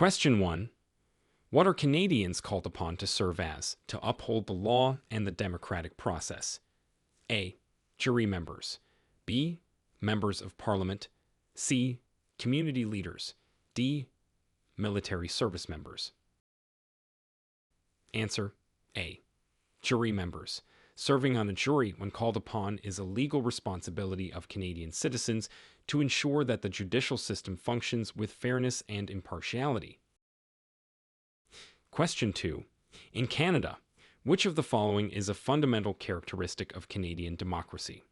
Question 1. What are Canadians called upon to serve as to uphold the law and the democratic process? A. Jury members. B. Members of Parliament. C. Community leaders. D. Military service members. Answer: A. Jury members. Serving on a jury when called upon is a legal responsibility of Canadian citizens to ensure that the judicial system functions with fairness and impartiality. Question 2. In Canada, which of the following is a fundamental characteristic of Canadian democracy?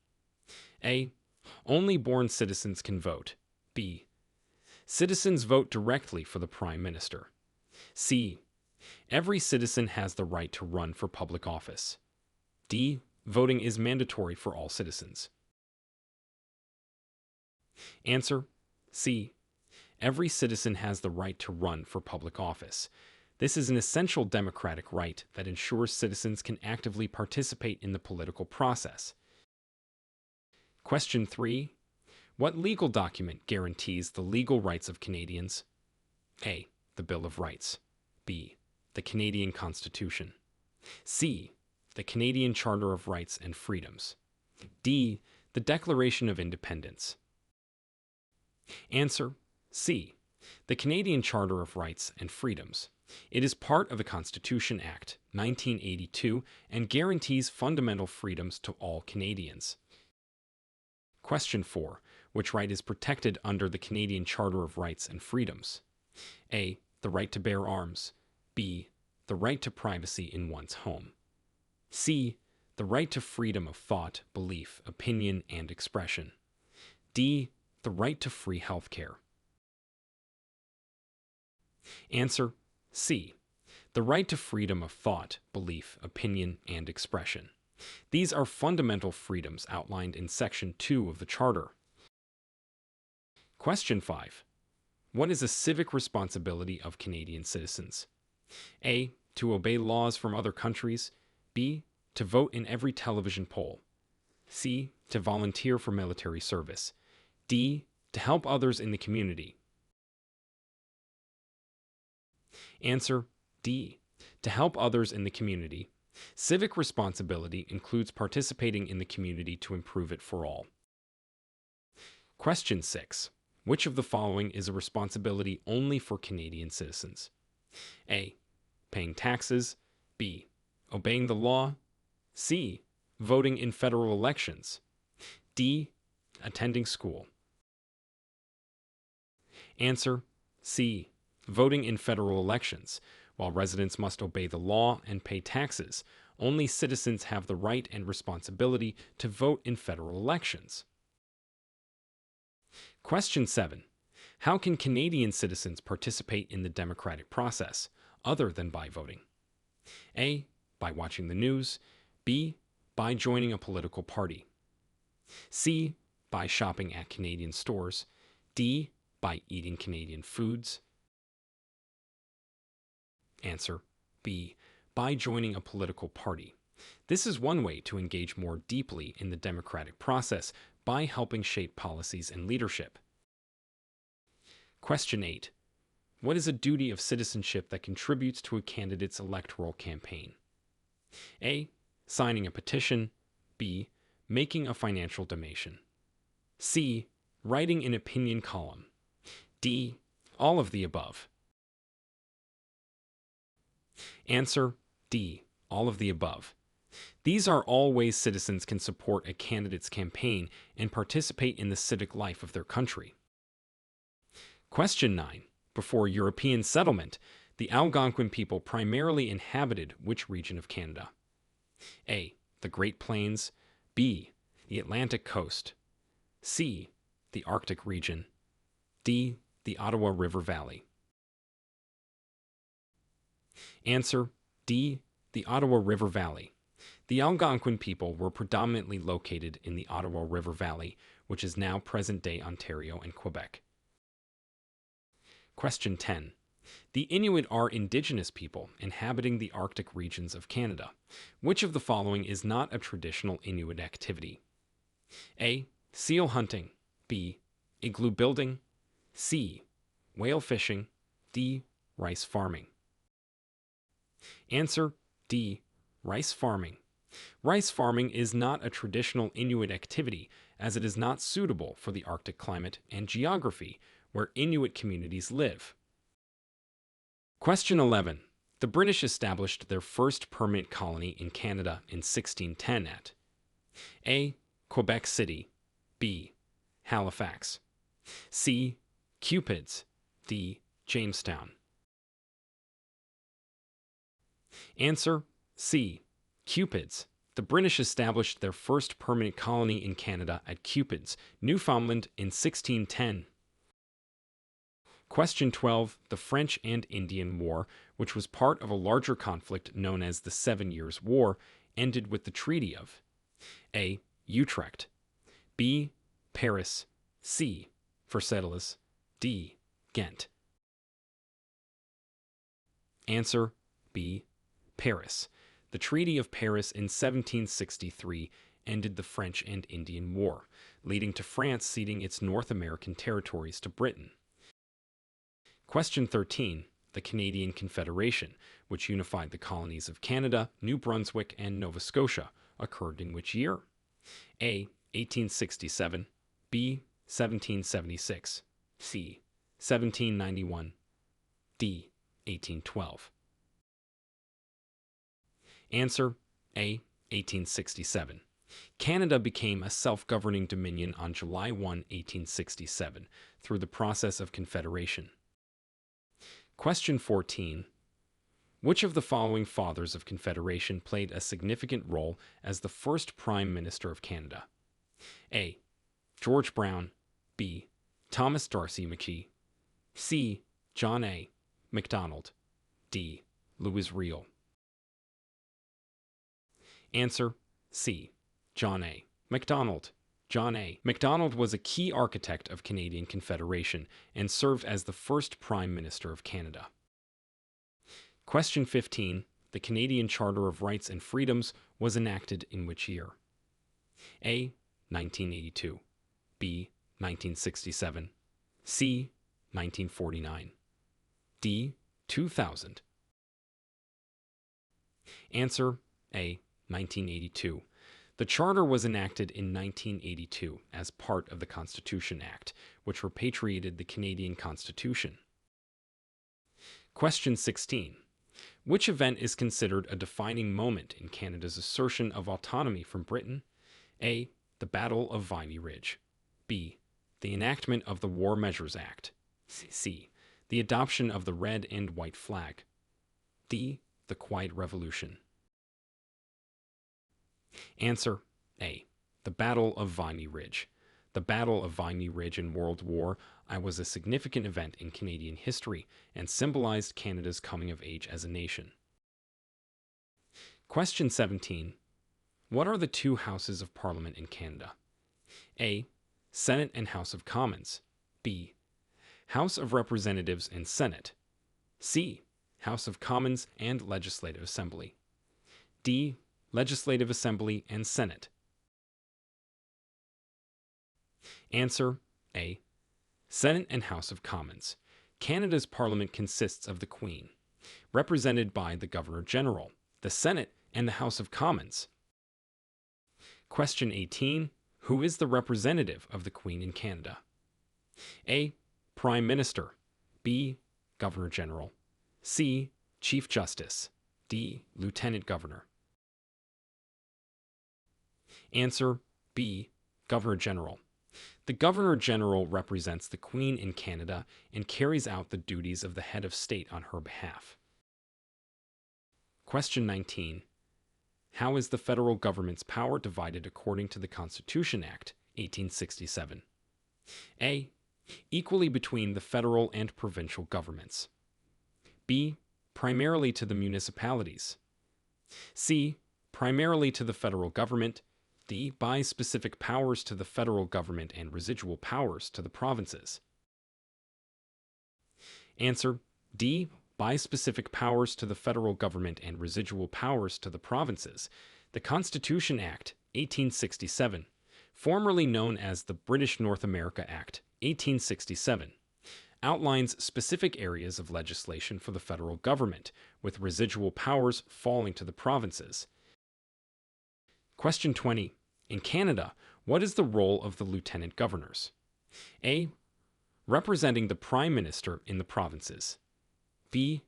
A. Only born citizens can vote. B. Citizens vote directly for the Prime Minister. C. Every citizen has the right to run for public office. D. Voting is mandatory for all citizens. Answer: C. Every citizen has the right to run for public office. This is an essential democratic right that ensures citizens can actively participate in the political process. Question 3. What legal document guarantees the legal rights of Canadians? A. The Bill of Rights. B. The Canadian Constitution. C. The Canadian Charter of Rights and Freedoms. D. The Declaration of Independence. Answer: C. The Canadian Charter of Rights and Freedoms. It is part of the Constitution Act, 1982, and guarantees fundamental freedoms to all Canadians. Question 4. Which right is protected under the Canadian Charter of Rights and Freedoms? A. The right to bear arms. B. The right to privacy in one's home. C. The right to freedom of thought, belief, opinion, and expression. D. The right to free health care. Answer: C. The right to freedom of thought, belief, opinion, and expression. These are fundamental freedoms outlined in Section 2 of the Charter. Question 5. What is a civic responsibility of Canadian citizens? A. To obey laws from other countries. B. To vote in every television poll. C. To volunteer for military service. D. To help others in the community. Answer: D. To help others in the community. Civic responsibility includes participating in the community to improve it for all. Question 6. Which of the following is a responsibility only for Canadian citizens? A. Paying taxes. B. Obeying the law. C. Voting in federal elections. D. Attending school. Answer: C. Voting in federal elections. While residents must obey the law and pay taxes, only citizens have the right and responsibility to vote in federal elections. Question 7. How can Canadian citizens participate in the democratic process, other than by voting? A. By watching the news. B. By joining a political party. C. By shopping at Canadian stores. D. By eating Canadian foods. Answer: B. By joining a political party. This is one way to engage more deeply in the democratic process by helping shape policies and leadership. Question 8. What is a duty of citizenship that contributes to a candidate's electoral campaign? A. Signing a petition. B. Making a financial donation. C. Writing an opinion column. D. All of the above. Answer: D. All of the above. These are all ways citizens can support a candidate's campaign and participate in the civic life of their country. Question 9. Before European settlement, the Algonquin people primarily inhabited which region of Canada? A. The Great Plains. B. The Atlantic coast. C. The Arctic region. D. The Ottawa River Valley. Answer: D. The Ottawa River Valley. The Algonquin people were predominantly located in the Ottawa River Valley, which is now present-day Ontario and Quebec. Question 10. The Inuit are indigenous people inhabiting the Arctic regions of Canada. Which of the following is not a traditional Inuit activity? A. Seal hunting. B. Igloo building. C. Whale fishing. D. Rice farming. Answer D. Rice farming. Rice farming is not a traditional Inuit activity as it is not suitable for the Arctic climate and geography where Inuit communities live. Question 11. The British established their first permanent colony in Canada in 1610 at A. Quebec City, B. Halifax, C. Cupids, D. Jamestown. Answer C. Cupids. The British established their first permanent colony in Canada at Cupids, Newfoundland in 1610. Question 12. The French and Indian War, which was part of a larger conflict known as the 7 Years' War, ended with the Treaty of A. Utrecht, B. Paris, C. Versailles, D. Ghent. Answer B. Paris. The Treaty of Paris in 1763 ended the French and Indian War, leading to France ceding its North American territories to Britain. Question 13. The Canadian Confederation, which unified the colonies of Canada, New Brunswick, and Nova Scotia, occurred in which year? A. 1867, B. 1776, C. 1791, D. 1812. Answer A. 1867. Canada became a self-governing dominion on July 1, 1867, through the process of confederation. Question 14. Which of the following fathers of Confederation played a significant role as the first Prime Minister of Canada? A. George Brown, B. Thomas D'Arcy McKee, C. John A. Macdonald, D. Louis Riel. Answer C. John A. Macdonald. John A. Macdonald was a key architect of Canadian Confederation and served as the first Prime Minister of Canada. Question 15. The Canadian Charter of Rights and Freedoms was enacted in which year? A. 1982, B. 1967, C. 1949, D. 2000. Answer A. 1982. The Charter was enacted in 1982 as part of the Constitution Act, which repatriated the Canadian Constitution. Question 16. Which event is considered a defining moment in Canada's assertion of autonomy from Britain? A. The Battle of Vimy Ridge, B. The enactment of the War Measures Act, C. The adoption of the red and white flag, D. The Quiet Revolution. Answer A. The Battle of Vimy Ridge. The Battle of Vimy Ridge in World War I was a significant event in Canadian history and symbolized Canada's coming of age as a nation. Question 17. What are the two houses of Parliament in Canada? A. Senate and House of Commons, B. House of Representatives and Senate, C. House of Commons and Legislative Assembly, D. Legislative Assembly and Senate. Answer A. Senate and House of Commons. Canada's Parliament consists of the Queen, represented by the Governor-General, the Senate, and the House of Commons. Question 18. Who is the representative of the Queen in Canada? A. Prime Minister, B. Governor-General, C. Chief Justice, D. Lieutenant Governor. Answer B. Governor-General. The Governor-General represents the Queen in Canada and carries out the duties of the head of state on her behalf. Question 19. How is the federal government's power divided according to the Constitution Act, 1867? A. Equally between the federal and provincial governments. B. Primarily to the municipalities. C. Primarily to the federal government. D. By specific powers to the federal government and residual powers to the provinces. Answer D. By specific powers to the federal government and residual powers to the provinces. The Constitution Act, 1867, formerly known as the British North America Act, 1867, outlines specific areas of legislation for the federal government, with residual powers falling to the provinces. Question 20. In Canada, what is the role of the lieutenant governors? A. Representing the Prime Minister in the provinces. B.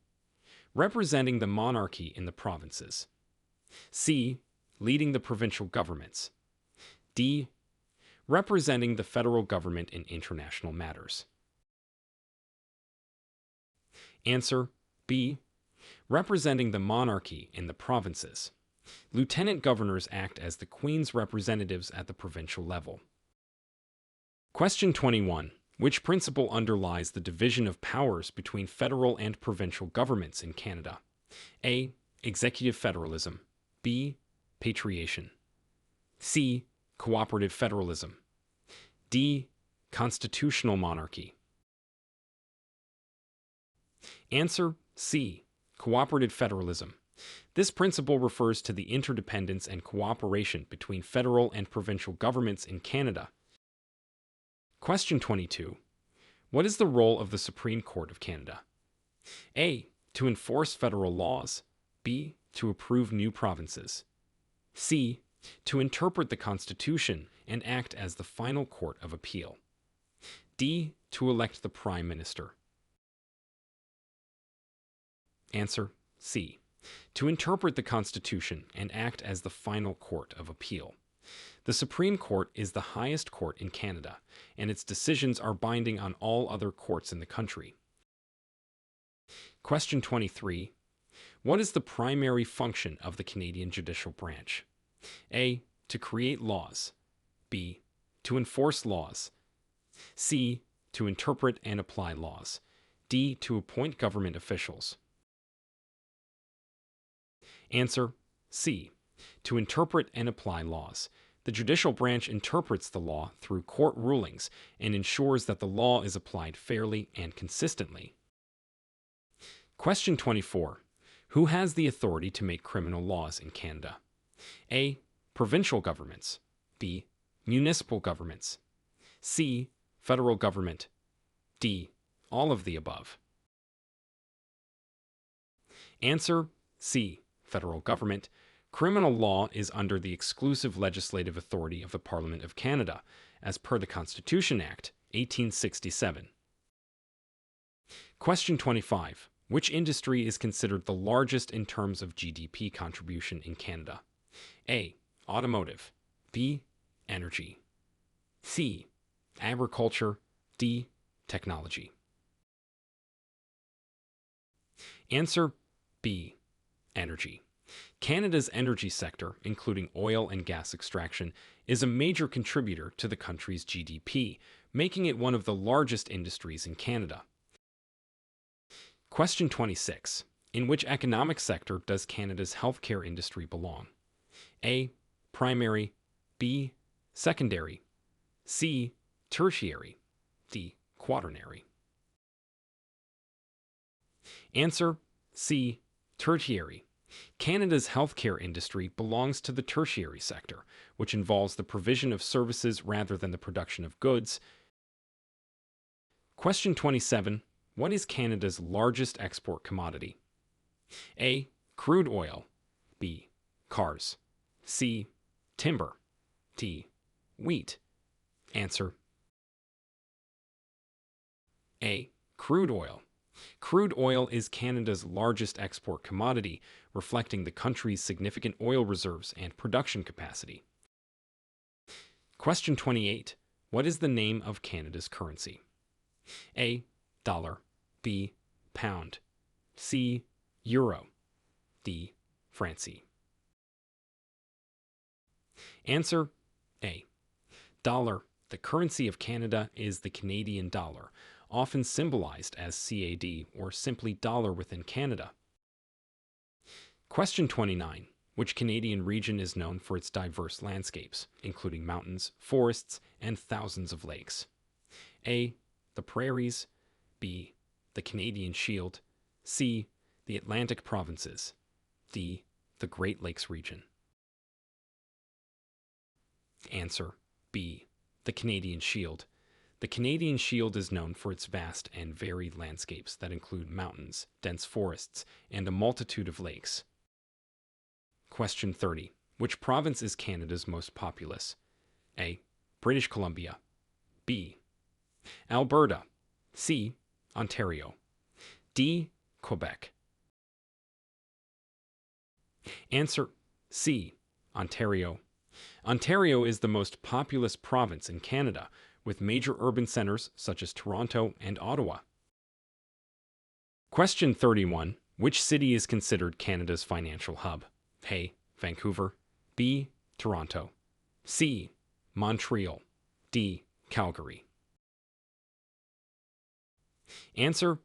Representing the monarchy in the provinces. C. Leading the provincial governments. D. Representing the federal government in international matters. Answer B. Representing the monarchy in the provinces. Lieutenant governors act as the Queen's representatives at the provincial level. Question 21. Which principle underlies the division of powers between federal and provincial governments in Canada? A. Executive federalism. B. Patriation. C. Cooperative federalism. D. Constitutional monarchy. Answer C. Cooperative federalism. This principle refers to the interdependence and cooperation between federal and provincial governments in Canada. Question 22. What is the role of the Supreme Court of Canada? A. To enforce federal laws. B. To approve new provinces. C. To interpret the Constitution and act as the final court of appeal. D. To elect the Prime Minister. Answer C. To interpret the Constitution and act as the final court of appeal. The Supreme Court is the highest court in Canada, and its decisions are binding on all other courts in the country. Question 23. What is the primary function of the Canadian judicial branch? A. To create laws. B. To enforce laws. C. To interpret and apply laws. D. To appoint government officials. Answer C. To interpret and apply laws. The judicial branch interprets the law through court rulings and ensures that the law is applied fairly and consistently. Question 24. Who has the authority to make criminal laws in Canada? A. Provincial governments. B. Municipal governments. C. Federal government. D. All of the above. Answer C. Federal government. Criminal law is under the exclusive legislative authority of the Parliament of Canada, as per the Constitution Act, 1867. Question 25. Which industry is considered the largest in terms of GDP contribution in Canada? A. Automotive. B. Energy. C. Agriculture. D. Technology. Answer B. Energy. Canada's energy sector, including oil and gas extraction, is a major contributor to the country's GDP, making it one of the largest industries in Canada. Question 26. In which economic sector does Canada's healthcare industry belong? A. Primary. B. Secondary. C. Tertiary. D. Quaternary. Answer C. Tertiary. Canada's healthcare industry belongs to the tertiary sector, which involves the provision of services rather than the production of goods. Question 27. What is Canada's largest export commodity? A. Crude oil. B. Cars. C. Timber. D. Wheat. Answer A. Crude oil. Crude oil is Canada's largest export commodity, reflecting the country's significant oil reserves and production capacity. Question 28. What is the name of Canada's currency? A. Dollar. B. Pound. C. Euro. D. Francie. Answer A. Dollar. The currency of Canada is the Canadian dollar, often symbolized as CAD or simply dollar within Canada. Question 29. Which Canadian region is known for its diverse landscapes, including mountains, forests, and thousands of lakes? A. The prairies. B. The Canadian Shield. C. The Atlantic provinces. D. The Great Lakes region. Answer B. The Canadian Shield. The Canadian Shield is known for its vast and varied landscapes that include mountains, dense forests, and a multitude of lakes. Question 30. Which province is Canada's most populous? A. British Columbia. B. Alberta. C. Ontario. D. Quebec. Answer C. Ontario. Ontario is the most populous province in Canada, with major urban centers such as Toronto and Ottawa. Question 31. Which city is considered Canada's financial hub? A. Vancouver. B. Toronto. C. Montreal. D. Calgary. Answer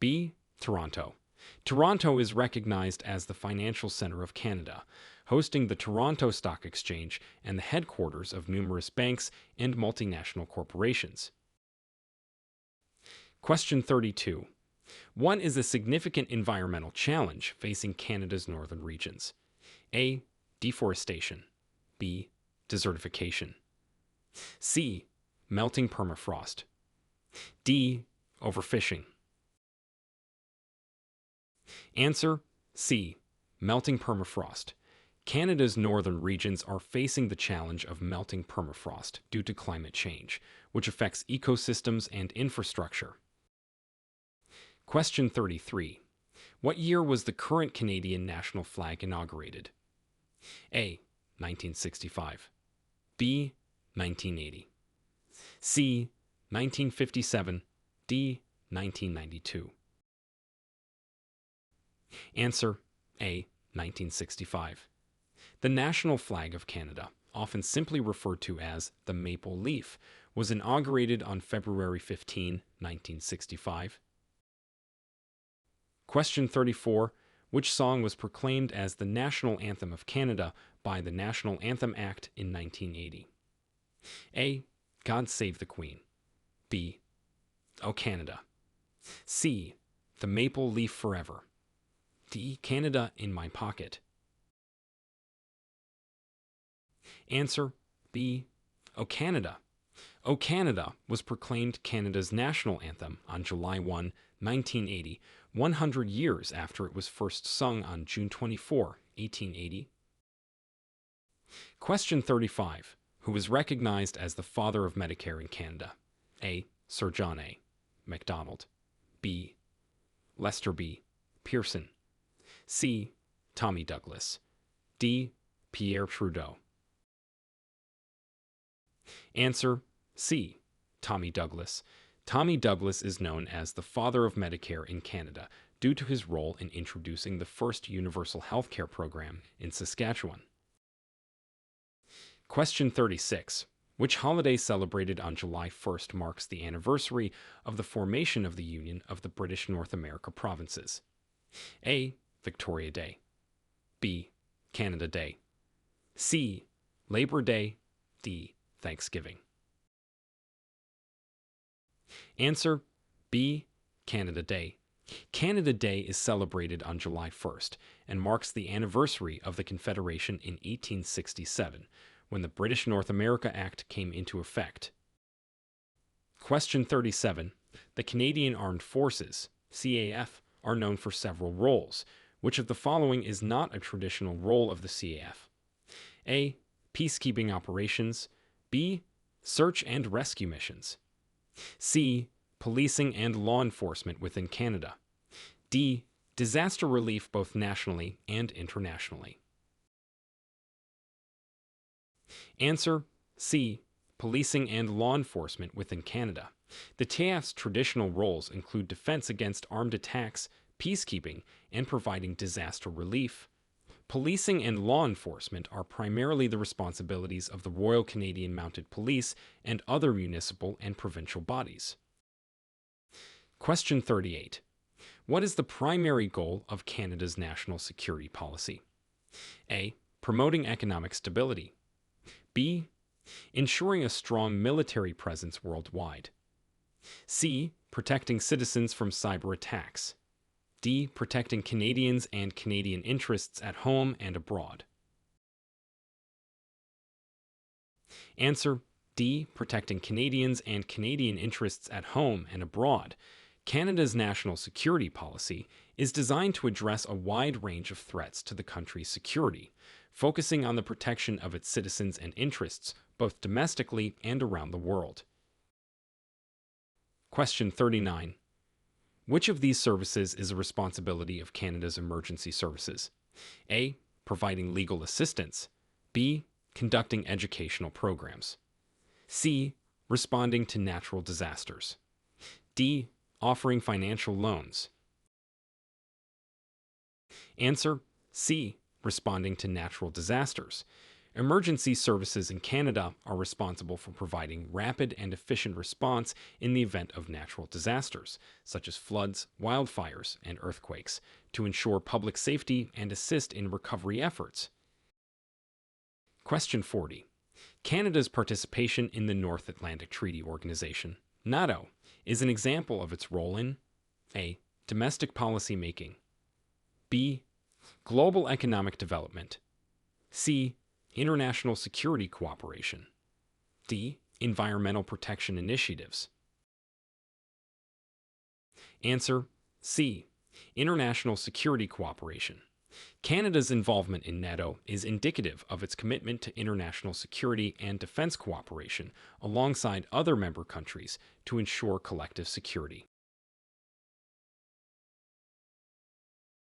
B. Toronto. Toronto is recognized as the financial center of Canada, hosting the Toronto Stock Exchange and the headquarters of numerous banks and multinational corporations. Question 32. What is a significant environmental challenge facing Canada's northern regions? A. Deforestation. B. Desertification. C. Melting permafrost. D. Overfishing. Answer C. Melting permafrost. Canada's northern regions are facing the challenge of melting permafrost due to climate change, which affects ecosystems and infrastructure. Question 33. What year was the current Canadian national flag inaugurated? A. 1965. B. 1980. C. 1957. D. 1992. Answer A. 1965. The national flag of Canada, often simply referred to as the maple leaf, was inaugurated on February 15, 1965. Question 34. Which song was proclaimed as the national anthem of Canada by the National Anthem Act in 1980? A. God Save the Queen. B. O Canada. C. The Maple Leaf Forever. D. Canada in My Pocket. Answer B. O Canada. O Canada was proclaimed Canada's national anthem on July 1, 1980, 100 years after it was first sung on June 24, 1880. Question 35. Who is recognized as the father of Medicare in Canada? A. Sir John A. Macdonald. B. Lester B. Pearson. C. Tommy Douglas. D. Pierre Trudeau. Answer C. Tommy Douglas. Tommy Douglas is known as the father of Medicare in Canada due to his role in introducing the first universal healthcare program in Saskatchewan. Question 36. Which holiday celebrated on July 1st marks the anniversary of the formation of the Union of the British North America Provinces? A. Victoria Day. B. Canada Day. C. Labor Day. D. Thanksgiving. Answer B. Canada Day. Canada Day is celebrated on July 1st and marks the anniversary of the Confederation in 1867, when the British North America Act came into effect. Question 37. The Canadian Armed Forces, CAF, are known for several roles. Which of the following is not a traditional role of the CAF? A. Peacekeeping operations. B. Search and rescue missions. C. Policing and law enforcement within Canada. D. Disaster relief both nationally and internationally. Answer C. Policing and law enforcement within Canada. The TAF's traditional roles include defense against armed attacks, peacekeeping, and providing disaster relief. Policing and law enforcement are primarily the responsibilities of the Royal Canadian Mounted Police and other municipal and provincial bodies. Question 38. What is the primary goal of Canada's national security policy? A. Promoting economic stability. B. Ensuring a strong military presence worldwide. C. Protecting citizens from cyber attacks. D. Protecting Canadians and Canadian interests at home and abroad. Answer D. Protecting Canadians and Canadian interests at home and abroad. Canada's national security policy is designed to address a wide range of threats to the country's security, focusing on the protection of its citizens and interests, both domestically and around the world. Question 39. Which of these services is a responsibility of Canada's emergency services? A. Providing legal assistance. B. Conducting educational programs. C. Responding to natural disasters. D. Offering financial loans. Answer: C. Responding to natural disasters. Emergency services in Canada are responsible for providing rapid and efficient response in the event of natural disasters, such as floods, wildfires, and earthquakes, to ensure public safety and assist in recovery efforts. Question 40. Canada's participation in the North Atlantic Treaty Organization, NATO, is an example of its role in A. Domestic policy making. B. Global economic development. C. International security cooperation. D. Environmental protection initiatives. Answer: C. International security cooperation. Canada's involvement in NATO is indicative of its commitment to international security and defense cooperation alongside other member countries to ensure collective security.